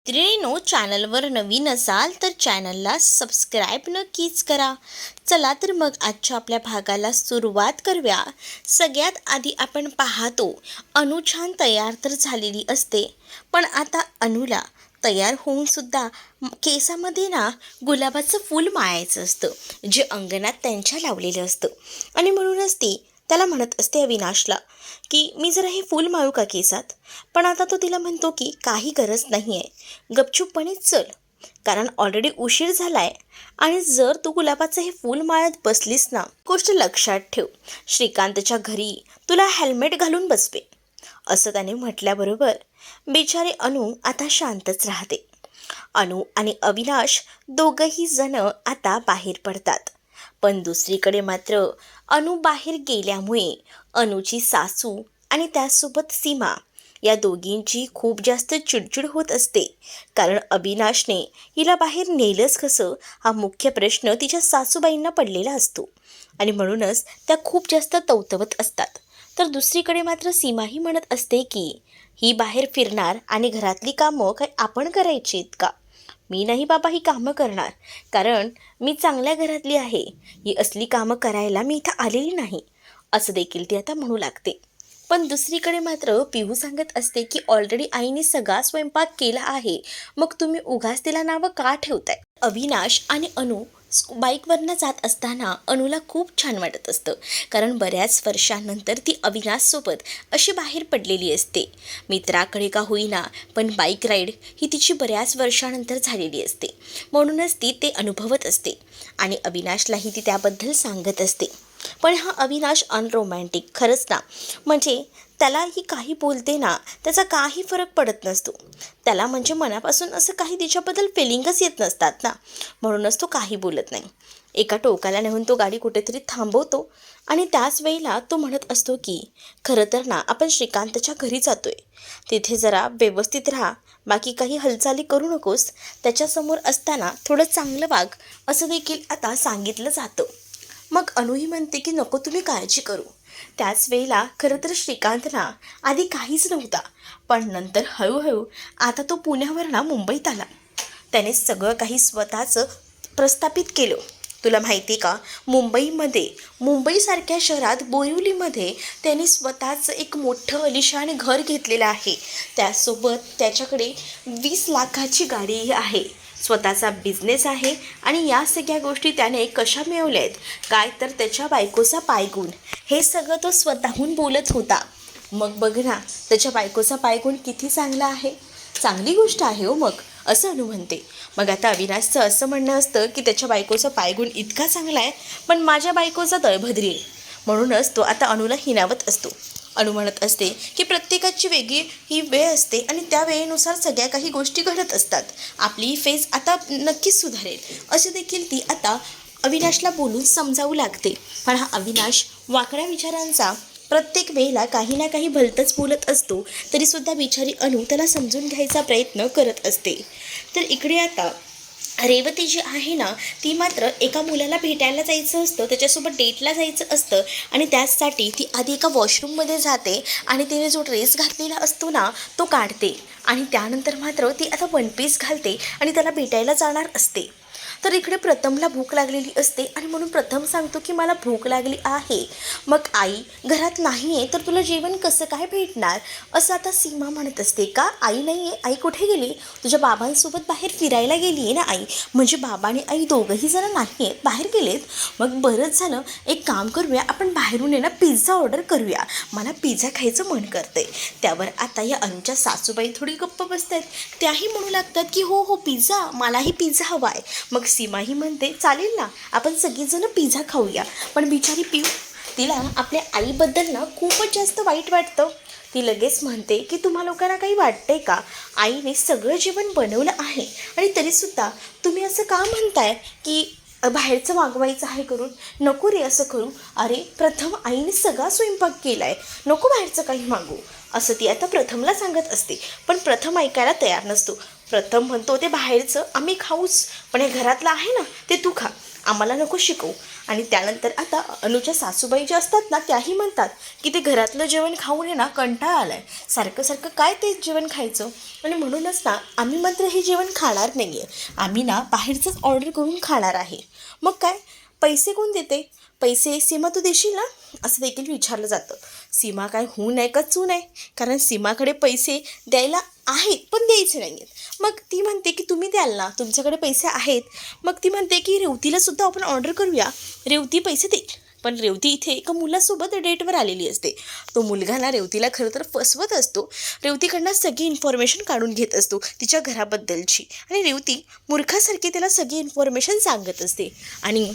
त्रिनो चॅनलवर नवीन असाल तर चॅनलला सबस्क्राईब नक्कीच करा. चला तर मग आजच्या आपल्या भागाला सुरुवात करूया. सगळ्यात आधी आपण पाहतो अनु छान तयार तर झालेली असते, पण आता अनुला तयार होऊन सुद्धा केसामध्ये गुलाबाचं फूल माळायचं असतं, जे अंगणात त्यांच्या लावलेलं असतं. आणि म्हणूनच ती त्याला म्हणत असते अविनाशला की मी जरा हे फूल माळू का केसात. पण आता तो तिला म्हणतो की काही गरज नाही आहे, गपचूपपणे चल, कारण ऑलरेडी उशीर झाला आहे. आणि जर तू गुलाबाचं हे फूल माळत बसलीस ना, गोष्ट लक्षात ठेव, श्रीकांतच्या घरी तुला हेल्मेट घालून बसवे. असं त्याने म्हटल्याबरोबर बिचारी अनु आता शांतच राहते. अनु आणि अविनाश दोघंही जण आता बाहेर पडतात. पण दुसरीकडे मात्र अनु बाहेर गेल्यामुळे अनुची सासू आणि त्यासोबत सीमा या दोघींची खूप जास्त चिडचिड होत असते. कारण अविनाशने हिला बाहेर नेलंच कसं, हा मुख्य प्रश्न तिच्या सासूबाईंना पडलेला असतो. आणि म्हणूनच त्या खूप जास्त तवतवत असतात. तर दुसरीकडे मात्र सीमाही म्हणत असते की ही बाहेर फिरणार आणि घरातली कामं काय आपण करायची आहेत का? मी नाही बाबा ही कामं करणार, कारण मी चांगल्या घरातली आहे, ही असली कामं करायला मी इथं आलेली नाही, असं देखील ती आता म्हणू लागते. पण दुसरीकडे मात्र पिहू सांगत असते की ऑलरेडी आईने सगळा स्वयंपाक केला आहे, मग तुम्ही उगाच तिला नावं का ठेवताय. अविनाश आणि अनु बाईकवरनं जात असताना अनुला खूप छान वाटत असतं, कारण बऱ्याच वर्षांनंतर ती अविनाशसोबत अशी बाहेर पडलेली असते. मित्राकडे का होईना, पण बाईक राईड ही तिची बऱ्याच वर्षानंतर झालेली असते. म्हणूनच ती ते अनुभवत असते आणि अविनाशलाही ती त्याबद्दल सांगत असते. पण हा अविनाश अनरोमॅन्टिक खरंच ना, म्हणजे त्याला ही काही बोलते ना, त्याचा काही फरक पडत नसतो. त्याला म्हणजे मनापासून असं काही तिच्याबद्दल फिलिंगच येत नसतात ना, म्हणूनच तो काही बोलत नाही. एका टोकाला नेऊन तो गाडी कुठेतरी थांबवतो आणि त्याच वेळेला तो म्हणत असतो की खरं तर ना, आपण श्रीकांतच्या घरी जातोय, तिथे जरा व्यवस्थित राहा, बाकी काही हालचाली करू नकोस, त्याच्यासमोर असताना थोडं चांगलं वाग, असं देखील आता सांगितलं जातं. मग अनुही म्हणते की नको तुम्ही काळजी करू. त्याच वेळेला खरं तर श्रीकांत आधी काहीच नव्हता, पण नंतर हळूहळू आता तो पुण्यावर मुंबईत आला. त्याने सगळं काही स्वतःचं प्रस्थापित केलं. तुला माहिती का, मुंबईसारख्या शहरात बोरिवलीमध्ये त्याने स्वतःचं एक मोठं अलिशान घर घेतलेलं आहे. त्यासोबत त्याच्याकडे 20 लाखाची गाडीही आहे, स्वतःचा बिझनेस आहे. आणि या सगळ्या गोष्टी त्याने कशा मिळवल्या आहेत, काय तर त्याच्या बायकोचा पायगुण, हे सगळं तो स्वतःहून बोलत होता. मग बघ ना, त्याच्या बायकोचा पायगुण किती चांगला आहे, चांगली गोष्ट आहे हो. मग असं अनु म्हणते. मग आता अविनाशचं असं म्हणणं असतं की त्याच्या बायकोचा पायगुण इतका चांगला आहे, पण माझ्या बायकोचा तळभद्री आहे. म्हणूनच तो आता अनुला हिणावत असतो. अनु म्हणत असते की प्रत्येकाची वेगळी ही वेळ असते आणि त्या वेळेनुसार सगळ्या काही गोष्टी घडत असतात. आपली फेज आता नक्कीच सुधारेल, असे देखील ती आता अविनाशला बोलून समजावू लागते. पण हा अविनाश वाकड्या विचारांचा, प्रत्येक वेळेला काही ना काही भलतंच बोलत असतो, तरीसुद्धा बिचारी अनु त्याला समजून घ्यायचा प्रयत्न करत असते. तर इकडे आता रेवती जी आहे ना, ती मात्र एका मुलाला भेटायला जायचं असतं, त्याच्यासोबत डेटला जायचं असतं. आणि त्याचसाठी ती आधी एका वॉशरूममध्ये जाते आणि तिने जो ड्रेस घातलेला असतो ना, तो काढते. आणि त्यानंतर मात्र ती आता वन पीस घालते आणि त्याला भेटायला जाणार असते. तर इकडे प्रथमला भूक लागलेली असते आणि म्हणून प्रथम सांगतो की मला भूक लागली आहे. मग आई घरात नाही आहे, तर तुला जेवण कसं काय भेटणार, असं आता सीमा म्हणत असते. का आई नाही आहे, आई कुठे गेली, तुझ्या बाबांसोबत बाहेर फिरायला गेली आहे ना आई, म्हणजे बाबा आणि आई दोघंही जण नाही आहेत, बाहेर गेलेत. मग बरंच झालं, एक काम करूया, आपण बाहेरून पिझ्झा ऑर्डर करूया, मला पिझ्झा खायचं मन करतंय. त्यावर आता या अनुच्या सासूबाई थोडी गप्प बसतात. त्याही म्हणू लागतात की हो हो पिझ्झा, मलाही पिझ्झा हवा आहे. मग सीमाही म्हणते चालेल ना, आपण सगळीजणं पिझ्झा खाऊया. पण बिचारी पिऊ, तिला आपल्या आईबद्दल खूपच जास्त वाईट वाटतं. ती लगेच म्हणते की तुम्हा लोकांना काही वाटतंय का, आईने सगळं जेवण बनवलं आहे आणि तरीसुद्धा तुम्ही असं का म्हणताय की बाहेरचं मागवायचं आहे करून. नको रे असं करू, अरे प्रथम आईने सगळा स्वयंपाक केला आहे, नको बाहेरचं काही मागू, असं ती आता प्रथमला सांगत असते. पण प्रथम ऐकायला तयार नसतो. प्रथम म्हणतो ते बाहेरचं आम्ही खाऊच, पण हे घरातलं आहे ना ते तू खा. आम्हाला नको शिकवू. आणि त्यानंतर आता अनुच्या सासूबाई ज्या असतात ना त्याही म्हणतात की ते घरातलं जेवण खाऊन आहे ना कंटाळा आला आहे, सारखं सारखं काय तेच जेवण खायचं. आणि म्हणूनच ना आम्ही मात्र हे जेवण खाणार नाही आहे, आम्ही ना बाहेरचंच ऑर्डर करून खाणार आहे. मग काय, पैसे कोण देते? पैसे सीमा तू देशील ना, असं देखील विचारलं जातं. सीमा काय हू नाही का चू नाही, कारण सीमाकडे पैसे द्यायला आहेत पण द्यायचे नाही आहेत. मग ती म्हणते की तुम्ही द्याल ना, तुमच्याकडे पैसे आहेत. मग ती म्हणते की रेवतीलासुद्धा आपण ऑर्डर करूया, रेवती पैसे देईल. पण रेवती इथे एका मुलासोबत डेटवर आलेली असते. तो मुलगा ना रेवतीला खरं तर फसवत असतो, रेवतीकडनं सगळी इन्फॉर्मेशन काढून घेत असतो तिच्या घराबद्दलची. आणि रेवती मूर्खासारखी त्याला सगळी इन्फॉर्मेशन सांगत असते. आणि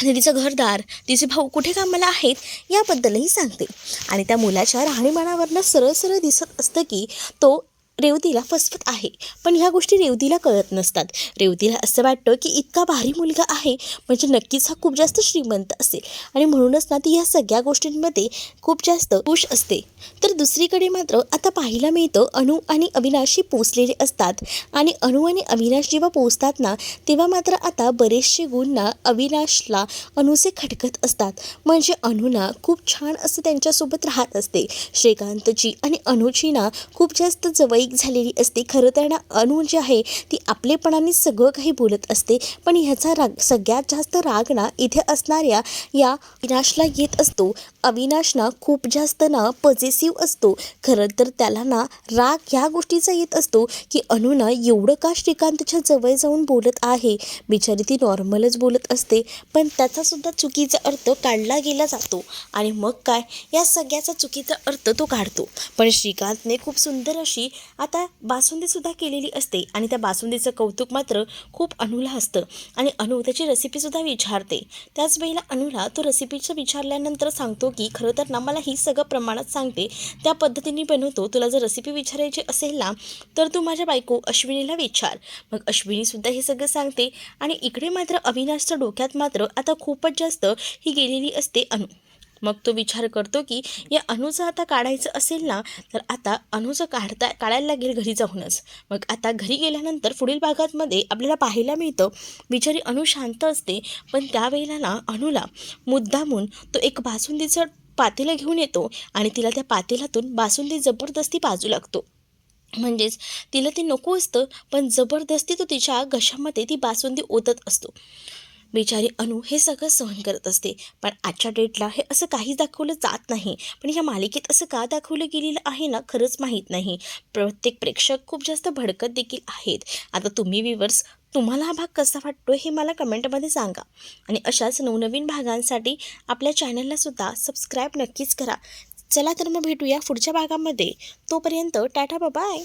तिचं घरदार, तिचे भाऊ कुठे कामाला आहेत याबद्दलही सांगते. आणि त्या मुलाच्या राहणीमानावरनं सरळ सरळ दिसत असतं की तो रेवतीला फसवत आहे. पण ह्या गोष्टी रेवतीला कळत नसतात. रेवतीला असं वाटतं की इतका भारी मुलगा आहे म्हणजे नक्कीच हा खूप जास्त श्रीमंत असेल, आणि म्हणूनच ना ती ह्या सगळ्या गोष्टींमध्ये खूप जास्त खुश असते. तर दुसरीकडे मात्र आता पाहायला मिळतं अनु आणि अविनाश पोचलेले असतात. आणि अनु आणि अविनाश जेव्हा पोचतात ना तेव्हा मात्र आता बरेचसे गुण ना अविनाशला अनुचे खटकत असतात. म्हणजे अनुना खूप छान असं त्यांच्यासोबत राहत असते. श्रीकांतची आणि अनुची ना खूप जास्त जवळीक झालेली असते. खरं तर ना अनु जी आहे ती आपलेपणाने सगळं काही बोलत असते, पण ह्याचा राग, सगळ्यात जास्त राग ना इथे असणाऱ्या या अविनाशला येत असतो. अविनाश ना खूप जास्त ना पॉझिटिव्ह असतो. खरं तर त्याला ना राग ह्या गोष्टीचा येत असतो की अनु ना एवढं का श्रीकांतच्या जवळ जाऊन बोलत आहे. बिचारी ती नॉर्मलच बोलत असते, पण त्याचासुद्धा चुकीचा अर्थ काढला गेला जातो. आणि मग काय, या सगळ्याचा चुकीचा अर्थ तो काढतो. पण श्रीकांतने खूप सुंदर अशी आता बासुंदीसुद्धा केलेली असते, आणि त्या बासुंदीचं कौतुक मात्र खूप अनुला असतं. आणि अनु त्याची रेसिपीसुद्धा विचारते. त्याच वेळेला अनुला तो रेसिपीचं विचारल्यानंतर सांगतो की खरं तर ना मला ही सगळं प्रमाणात सांगते, त्या पद्धतीने बनवतो. तुला जर रेसिपी विचारायची असेल ना तर तू माझ्या बायको अश्विनीला विचार. मग अश्विनीसुद्धा हे सगळं सांगते. आणि इकडे मात्र अविनाशच्या डोक्यात मात्र आता खूपच जास्त ही गेलेली असते अनु. मग तो विचार करतो की या अनुचं आता काढायचं असेल ना तर आता अनुचं काढायला लागेल घरी जाऊनच. मग आता घरी गेल्यानंतर पुढील भागांमध्ये आपल्याला पाहायला मिळतं बिचारी अनु शांत असते, पण त्यावेळेला ना अनुला मुद्दामून तो एक बासुंदीचं पातेलं घेऊन येतो आणि तिला त्या पातेल्यातून बासुंदी जबरदस्ती पाजू लागतो. म्हणजेच तिला ते नको असतं, पण जबरदस्ती तो तिच्या घशामध्ये ती बासुंदी ओतत असतो. बिचारी अनु हे सगळं सहन करत असते. पण आजच्या डेटला हे असं काहीच दाखवलं जात नाही. पण ह्या मालिकेत असं का दाखवलं गेलेलं आहे ना खरंच माहीत नाही. प्रत्येक प्रेक्षक खूप जास्त भडकत देखील आहेत. आता तुम्ही व्ह्यूअर्स, तुम्हाला हा भाग कसा वाटतो हे मला कमेंटमध्ये सांगा. आणि अशाच नवनवीन भागांसाठी आपल्या चॅनललासुद्धा सबस्क्राईब नक्कीच करा. चला तर मग भेटूया पुढच्या भागामध्ये. तोपर्यंत टाटा बाय.